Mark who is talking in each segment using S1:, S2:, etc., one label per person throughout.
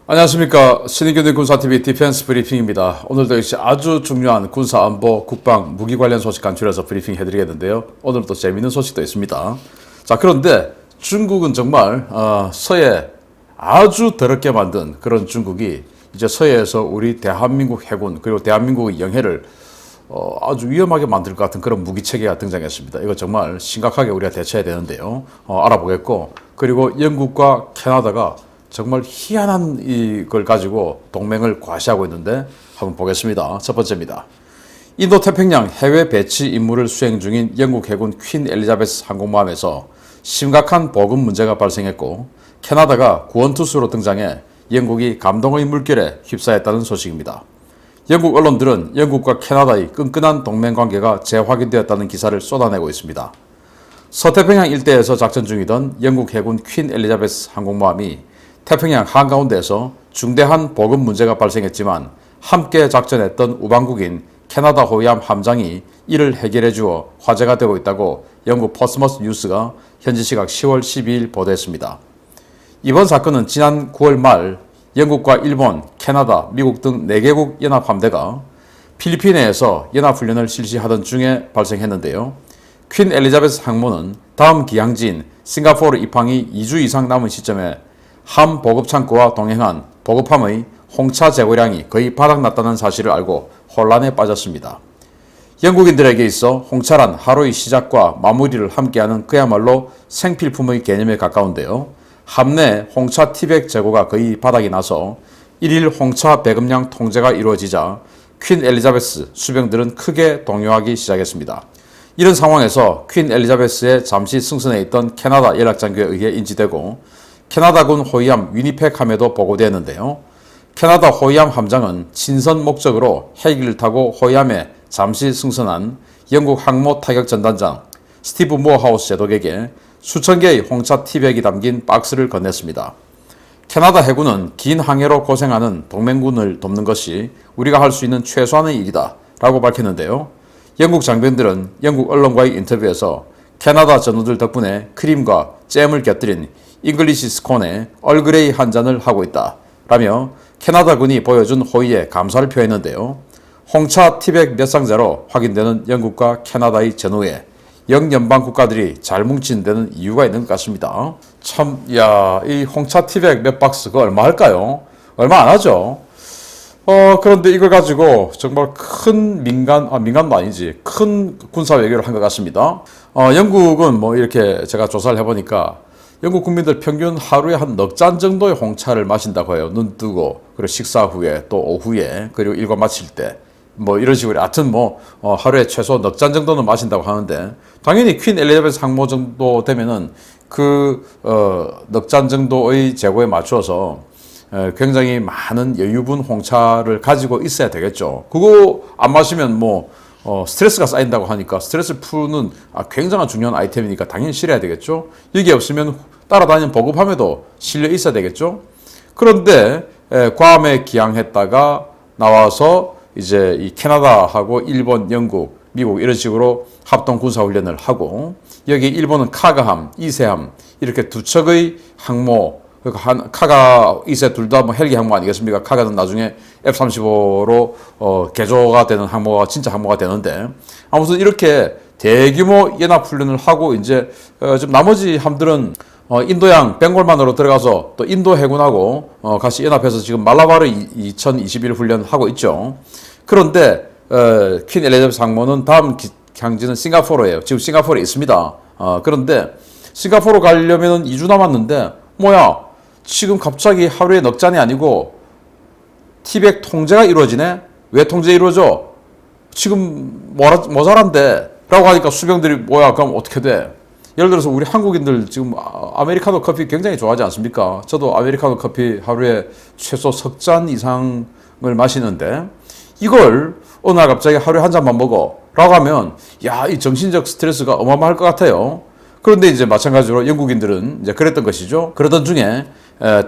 S1: 안녕하십니까. 신인균의 군사TV 디펜스 브리핑입니다. 오늘도 역시 아주 중요한 군사 안보, 국방, 무기 관련 소식 간추려서 브리핑 해드리겠는데요. 오늘도 재미있는 소식도 있습니다. 자, 그런데 중국은 정말 서해 아주 더럽게 만든 그런 중국이 이제 서해에서 우리 대한민국 해군 그리고 대한민국의 영해를 아주 위험하게 만들 것 같은 그런 무기체계가 등장했습니다. 이거 정말 심각하게 우리가 대처해야 되는데요. 알아보겠고, 그리고 영국과 캐나다가 정말 희한한 이걸 가지고 동맹을 과시하고 있는데 한번 보겠습니다. 첫 번째입니다. 인도태평양 해외 배치 임무를 수행 중인 영국 해군 퀸 엘리자베스 항공모함에서 심각한 보급 문제가 발생했고, 캐나다가 구원투수로 등장해 영국이 감동의 물결에 휩싸였다는 소식입니다. 영국 언론들은 영국과 캐나다의 끈끈한 동맹관계가 재확인되었다는 기사를 쏟아내고 있습니다. 서태평양 일대에서 작전 중이던 영국 해군 퀸 엘리자베스 항공모함이 태평양 한가운데에서 중대한 보급 문제가 발생했지만 함께 작전했던 우방국인 캐나다 호위함 함장이 이를 해결해 주어 화제가 되고 있다고 영국 퍼스머스 뉴스가 현지 시각 10월 12일 보도했습니다. 이번 사건은 지난 9월 말 영국과 일본, 캐나다, 미국 등 4개국 연합함대가 필리핀에서 연합훈련을 실시하던 중에 발생했는데요. 퀸 엘리자베스 항모는 다음 기항지인 싱가포르 입항이 2주 이상 남은 시점에 함 보급창고와 동행한 보급함의 홍차 재고량이 거의 바닥났다는 사실을 알고 혼란에 빠졌습니다. 영국인들에게 있어 홍차란 하루의 시작과 마무리를 함께하는 그야말로 생필품의 개념에 가까운데요. 함 내 홍차 티백 재고가 거의 바닥이 나서 1일 홍차 배급량 통제가 이루어지자 퀸 엘리자베스 수병들은 크게 동요하기 시작했습니다. 이런 상황에서 퀸 엘리자베스의 잠시 승선해 있던 캐나다 연락장교에 의해 인지되고 캐나다군 호위함 위니펙함에도 보고되었는데요. 캐나다 호위함 함장은 친선 목적으로 헬기를 타고 호위함에 잠시 승선한 영국 항모 타격 전단장 스티브 모어하우스 제독에게 수천 개의 홍차 티백이 담긴 박스를 건넸습니다. 캐나다 해군은 긴 항해로 고생하는 동맹군을 돕는 것이 우리가 할 수 있는 최소한의 일이다 라고 밝혔는데요. 영국 장병들은 영국 언론과의 인터뷰에서 캐나다 전우들 덕분에 크림과 잼을 곁들인 잉글리시 스콘에 얼그레이 한 잔을 하고 있다 라며 캐나다군이 보여준 호의에 감사를 표했는데요. 홍차 티백 몇 상자로 확인되는 영국과 캐나다의 전후에 영연방 국가들이 잘 뭉친 데는 이유가 있는 것 같습니다. 참, 이 홍차 티백 몇 박스 그거 얼마 할까요? 얼마 안 하죠. 그런데 이걸 가지고 정말 큰 민간도 아니지, 큰 군사 외교를 한 것 같습니다. 영국은 뭐 이렇게 제가 조사를 해보니까 영국 국민들 평균 하루에 한 넉 잔 정도의 홍차를 마신다고 해요. 눈 뜨고, 그리고 식사 후에, 또 오후에, 그리고 일과 마칠 때. 뭐 이런 식으로 하여튼 하루에 최소 넉 잔 정도는 마신다고 하는데, 당연히 퀸 엘리자베스 항모 정도 되면은 넉 잔 정도의 재고에 맞춰서 굉장히 많은 여유분 홍차를 가지고 있어야 되겠죠. 그거 안 마시면 스트레스가 쌓인다고 하니까 스트레스 푸는 굉장한 중요한 아이템이니까 당연히 실어야 되겠죠. 여기 없으면 따라다니는 보급함에도 실려 있어야 되겠죠. 그런데 괌에 기항했다가 나와서 이제 이 캐나다하고 일본, 영국, 미국 이런 식으로 합동 군사훈련을 하고, 여기 일본은 카가함, 이세함 이렇게 두 척의 항모, 카가, 이세 둘 다 헬기 항모 아니겠습니까? 카가는 나중에 F-35로 개조가 되는 항모가 진짜 항모가 되는데, 아무튼 이렇게 대규모 연합훈련을 하고 이제 좀 나머지 함들은 인도양 벵골만으로 들어가서 또 인도 해군하고 같이 연합해서 지금 말라바르 2021 훈련하고 있죠. 그런데 퀸 엘리자베스 항모는 다음 향지는 싱가포르예요. 지금 싱가포르에 있습니다. 그런데 싱가포르 가려면 2주 남았는데 지금 갑자기 하루에 넉 잔이 아니고 티백 통제가 이루어지네? 왜 통제 이루어져? 지금 모자란데 라고 하니까 수병들이 그럼 어떻게 돼? 예를 들어서 우리 한국인들 지금 아메리카노 커피 굉장히 좋아하지 않습니까? 저도 아메리카노 커피 하루에 최소 석 잔 이상을 마시는데, 이걸 어느 날 갑자기 하루에 한 잔만 먹어 라고 하면 이 정신적 스트레스가 어마어마할 것 같아요. 그런데 이제 마찬가지로 영국인들은 이제 그랬던 것이죠. 그러던 중에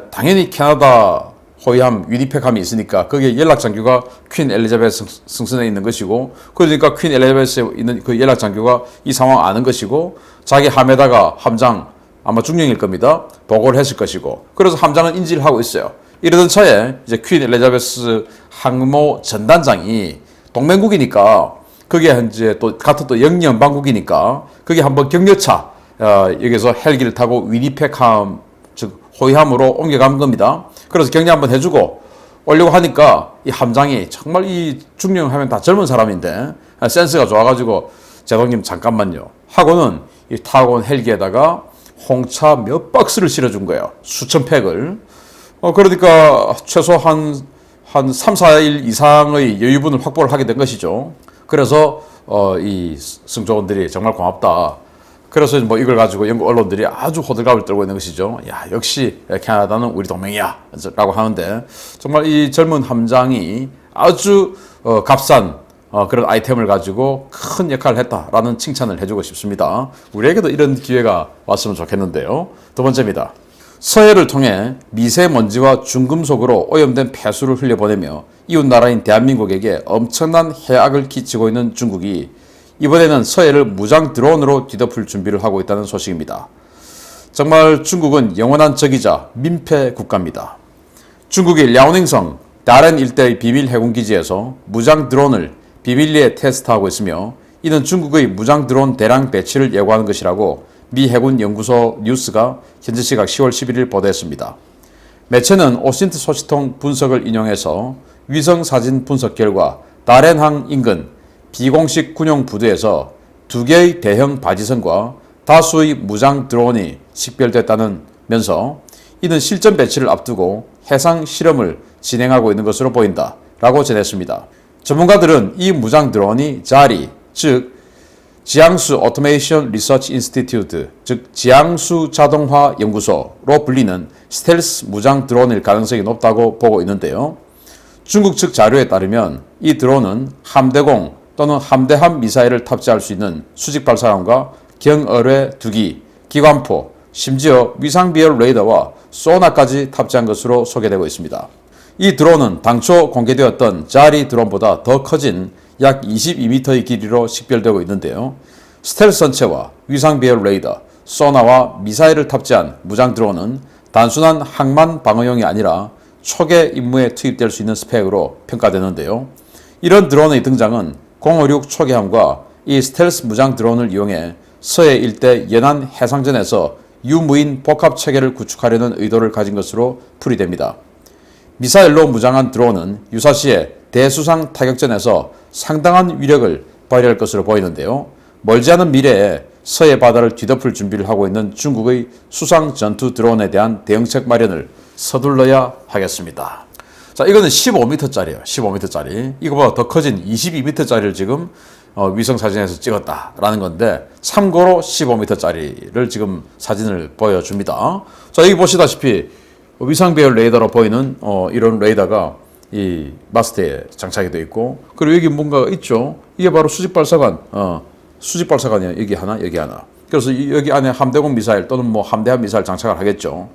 S1: 당연히 캐나다 호위함 위니펙함이 있으니까 거기에 연락장교가 퀸 엘리자베스 승선에 있는 것이고, 그러니까 퀸 엘리자베스에 있는 그 연락장교가 이 상황 아는 것이고, 자기 함에다가 함장 아마 중령일 겁니다. 보고를 했을 것이고, 그래서 함장은 인지를 하고 있어요. 이러던 차에 이제 퀸 엘리자베스 항모 전단장이 동맹국이니까 거기에 이제 또 같은 또 영연방국이니까 거기 한번 격려차 여기서 헬기를 타고 위니펙함 즉 호위함으로 옮겨간 겁니다. 그래서 격려 한번 해주고 오려고 하니까 이 함장이 정말 이 중령하면 다 젊은 사람인데 센스가 좋아가지고 제동님 잠깐만요 하고는 이 타고 온 헬기에다가 홍차 몇 박스를 실어준 거예요. 수천 팩을. 그러니까 최소 한 3, 4일 이상의 여유분을 확보를 하게 된 것이죠. 그래서 이 승조원들이 정말 고맙다. 그래서 뭐 이걸 가지고 영국 언론들이 아주 호들갑을 떨고 있는 것이죠. 야, 역시 캐나다는 우리 동맹이야 라고 하는데 정말 이 젊은 함장이 아주 값싼 그런 아이템을 가지고 큰 역할을 했다라는 칭찬을 해주고 싶습니다. 우리에게도 이런 기회가 왔으면 좋겠는데요. 두 번째입니다. 서해를 통해 미세먼지와 중금속으로 오염된 폐수를 흘려보내며 이웃 나라인 대한민국에게 엄청난 해악을 끼치고 있는 중국이 이번에는 서해를 무장 드론으로 뒤덮을 준비를 하고 있다는 소식입니다. 정말 중국은 영원한 적이자 민폐 국가입니다. 중국이 랴오닝성 다롄 일대의 비밀 해군기지에서 무장 드론을 비밀리에 테스트하고 있으며 이는 중국의 무장 드론 대량 배치를 예고하는 것이라고 미 해군 연구소 뉴스가 현지 시각 10월 11일 보도했습니다. 매체는 오신트 소식통 분석을 인용해서 위성 사진 분석 결과 다롄항 인근 비공식 군용 부두에서 2개의 대형 바지선과 다수의 무장 드론이 식별됐다면서 이는 실전 배치를 앞두고 해상 실험을 진행하고 있는 것으로 보인다 라고 전했습니다. 전문가들은 이 무장 드론이 자리, 즉 지앙수 오토메이션 리서치 인스티튜트, 즉 지앙수 자동화 연구소로 불리는 스텔스 무장 드론일 가능성이 높다고 보고 있는데요. 중국 측 자료에 따르면 이 드론은 함대공 또는 함대함 미사일을 탑재할 수 있는 수직 발사관과 경어뢰 두기, 기관포, 심지어 위상비열 레이더와 소나까지 탑재한 것으로 소개되고 있습니다. 이 드론은 당초 공개되었던 자리 드론보다 더 커진 약 22m의 길이로 식별되고 있는데요. 스텔스 전체와 위상비열 레이더, 소나와 미사일을 탑재한 무장 드론은 단순한 항만 방어용이 아니라 초계 임무에 투입될 수 있는 스펙으로 평가되는데요. 이런 드론의 등장은 056 초계함과 이 스텔스 무장 드론을 이용해 서해 일대 연안 해상전에서 유무인 복합 체계를 구축하려는 의도를 가진 것으로 풀이됩니다. 미사일로 무장한 드론은 유사시에 대수상 타격전에서 상당한 위력을 발휘할 것으로 보이는데요. 멀지 않은 미래에 서해 바다를 뒤덮을 준비를 하고 있는 중국의 수상 전투 드론에 대한 대응책 마련을 서둘러야 하겠습니다. 자, 이거는 15m짜리예요. 15m짜리. 이거보다 더 커진 22m짜리를 지금 위성 사진에서 찍었다라는 건데 참고로 15m짜리를 지금 사진을 보여줍니다. 자, 여기 보시다시피 위상 배열 레이더로 보이는 이런 레이더가 이 마스트에 장착이 되어 있고 그리고 여기 뭔가 있죠. 이게 바로 수직 발사관, 수직 발사관이에요. 여기 하나, 여기 하나. 그래서 여기 안에 함대공 미사일 또는 뭐 함대함 미사일 장착을 하겠죠.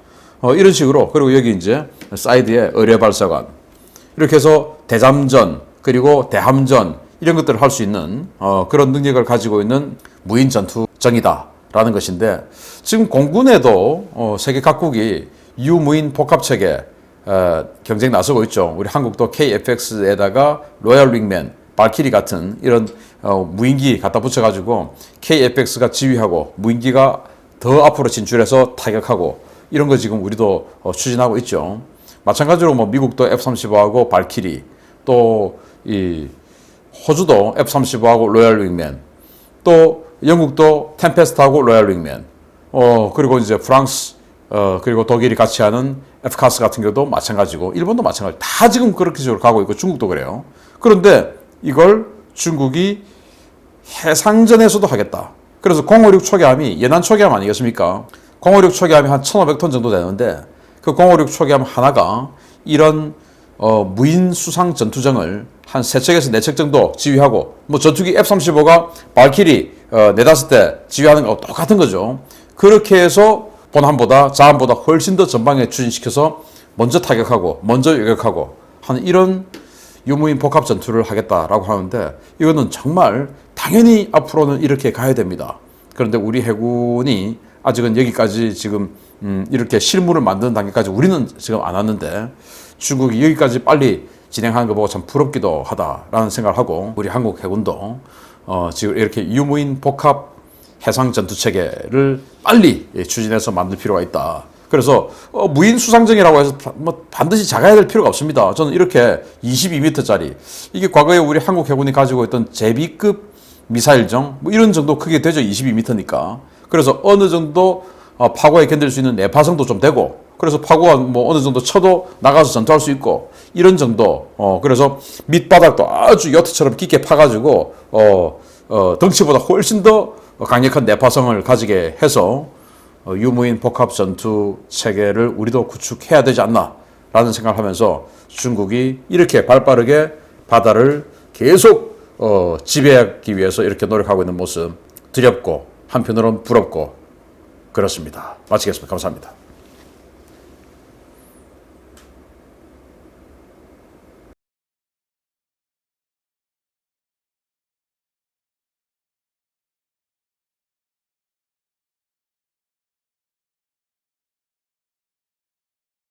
S1: 이런 식으로 그리고 여기 이제 사이드에 의뢰 발사관 이렇게 해서 대잠전 그리고 대함전 이런 것들을 할 수 있는 그런 능력을 가지고 있는 무인 전투정이다라는 것인데 지금 공군에도 세계 각국이 유무인 복합체계 경쟁 나서고 있죠. 우리 한국도 KF-X에다가 로얄 윙맨, 발키리 같은 이런 무인기 갖다 붙여가지고 KF-X가 지휘하고 무인기가 더 앞으로 진출해서 타격하고 이런 거 지금 우리도 추진하고 있죠. 마찬가지로 뭐 미국도 F-35하고 발키리, 또 이 호주도 F-35하고 로얄 윙맨, 또 영국도 템페스트하고 로얄 윙맨, 그리고 이제 프랑스, 그리고 독일이 같이 하는 F카스 같은 경우도 마찬가지고 일본도 마찬가지. 다 지금 그렇게 식으로 가고 있고 중국도 그래요. 그런데 이걸 중국이 해상전에서도 하겠다. 그래서 056 초계함이 연안 초계함 아니겠습니까? 056 초계함이 한 1,500톤 정도 되는데 그 056 초계함 하나가 이런 무인 수상 전투정을 한 3척에서 4척 정도 지휘하고 뭐 전투기 F-35가 발키리 4-5대 지휘하는 거하고 똑같은 거죠. 그렇게 해서 본함보다 자함보다 훨씬 더 전방에 추진시켜서 먼저 타격하고 먼저 요격하고 하는 이런 유무인 복합 전투를 하겠다라고 하는데 이거는 정말 당연히 앞으로는 이렇게 가야 됩니다. 그런데 우리 해군이 아직은 여기까지 지금 이렇게 실물을 만드는 단계까지 우리는 지금 안 왔는데 중국이 여기까지 빨리 진행하는 거 보고 참 부럽기도 하다라는 생각을 하고 우리 한국 해군도 지금 이렇게 유무인 복합 해상 전투 체계를 빨리 추진해서 만들 필요가 있다. 그래서 무인 수상정이라고 해서 뭐 반드시 작아야 될 필요가 없습니다. 저는 이렇게 22m짜리 이게 과거에 우리 한국 해군이 가지고 있던 제비급 미사일정 뭐 이런 정도 크게 되죠. 22m니까. 그래서 어느 정도 파고에 견딜 수 있는 내파성도 좀 되고 그래서 파고가 뭐 어느 정도 쳐도 나가서 전투할 수 있고 이런 정도 그래서 밑바닥도 아주 여트처럼 깊게 파가지고 덩치보다 훨씬 더 강력한 내파성을 가지게 해서 유무인 복합 전투 체계를 우리도 구축해야 되지 않나라는 생각을 하면서 중국이 이렇게 발빠르게 바다를 계속 지배하기 위해서 이렇게 노력하고 있는 모습 두렵고 한편으로는 부럽고 그렇습니다. 마치겠습니다. 감사합니다.